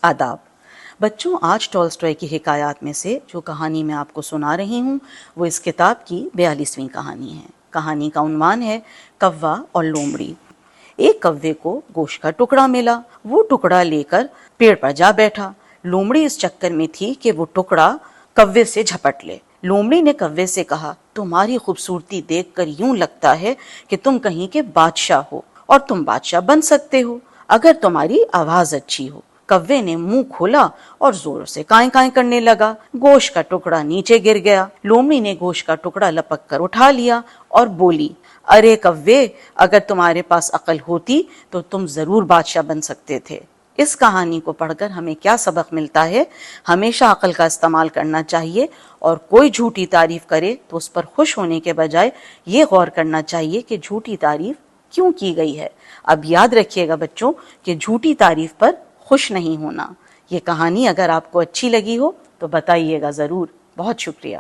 آداب بچوں، آج ٹالسٹوائے کی حکایات میں سے جو کہانی میں آپ کو سنا رہی ہوں وہ اس کتاب کی 42ویں کہانی ہے۔ کہانی کا عنوان ہے کوا اور لومڑی۔ ایک کوے کو گوشت کا ٹکڑا ملا، وہ ٹکڑا لے کر پیڑ پر جا بیٹھا۔ لومڑی اس چکر میں تھی کہ وہ ٹکڑا کوے سے جھپٹ لے۔ لومڑی نے کوے سے کہا، تمہاری خوبصورتی دیکھ کر یوں لگتا ہے کہ تم کہیں کے بادشاہ ہو، اور تم بادشاہ بن سکتے ہو اگر تمہاری آواز اچھی ہو۔ کوے نے منہ کھولا اور زور سے کائیں کائیں کرنے لگا۔ گوشت کا ٹکڑا نیچے گر گیا۔ لومڑی نے گوشت کا ٹکڑا لپک کر اٹھا لیا اور بولی، ارے کوے، اگر تمہارے پاس عقل ہوتی تو تم ضرور بادشاہ بن سکتے تھے۔ اس کہانی کو پڑھ کر ہمیں کیا سبق ملتا ہے؟ ہمیشہ عقل کا استعمال کرنا چاہیے، اور کوئی جھوٹی تعریف کرے تو اس پر خوش ہونے کے بجائے یہ غور کرنا چاہیے کہ جھوٹی تعریف کیوں کی گئی ہے۔ اب یاد رکھیے گا بچوں کہ جھوٹی تعریف پر خوش نہیں ہونا۔ یہ کہانی اگر آپ کو اچھی لگی ہو تو بتائیے گا ضرور۔ بہت شکریہ۔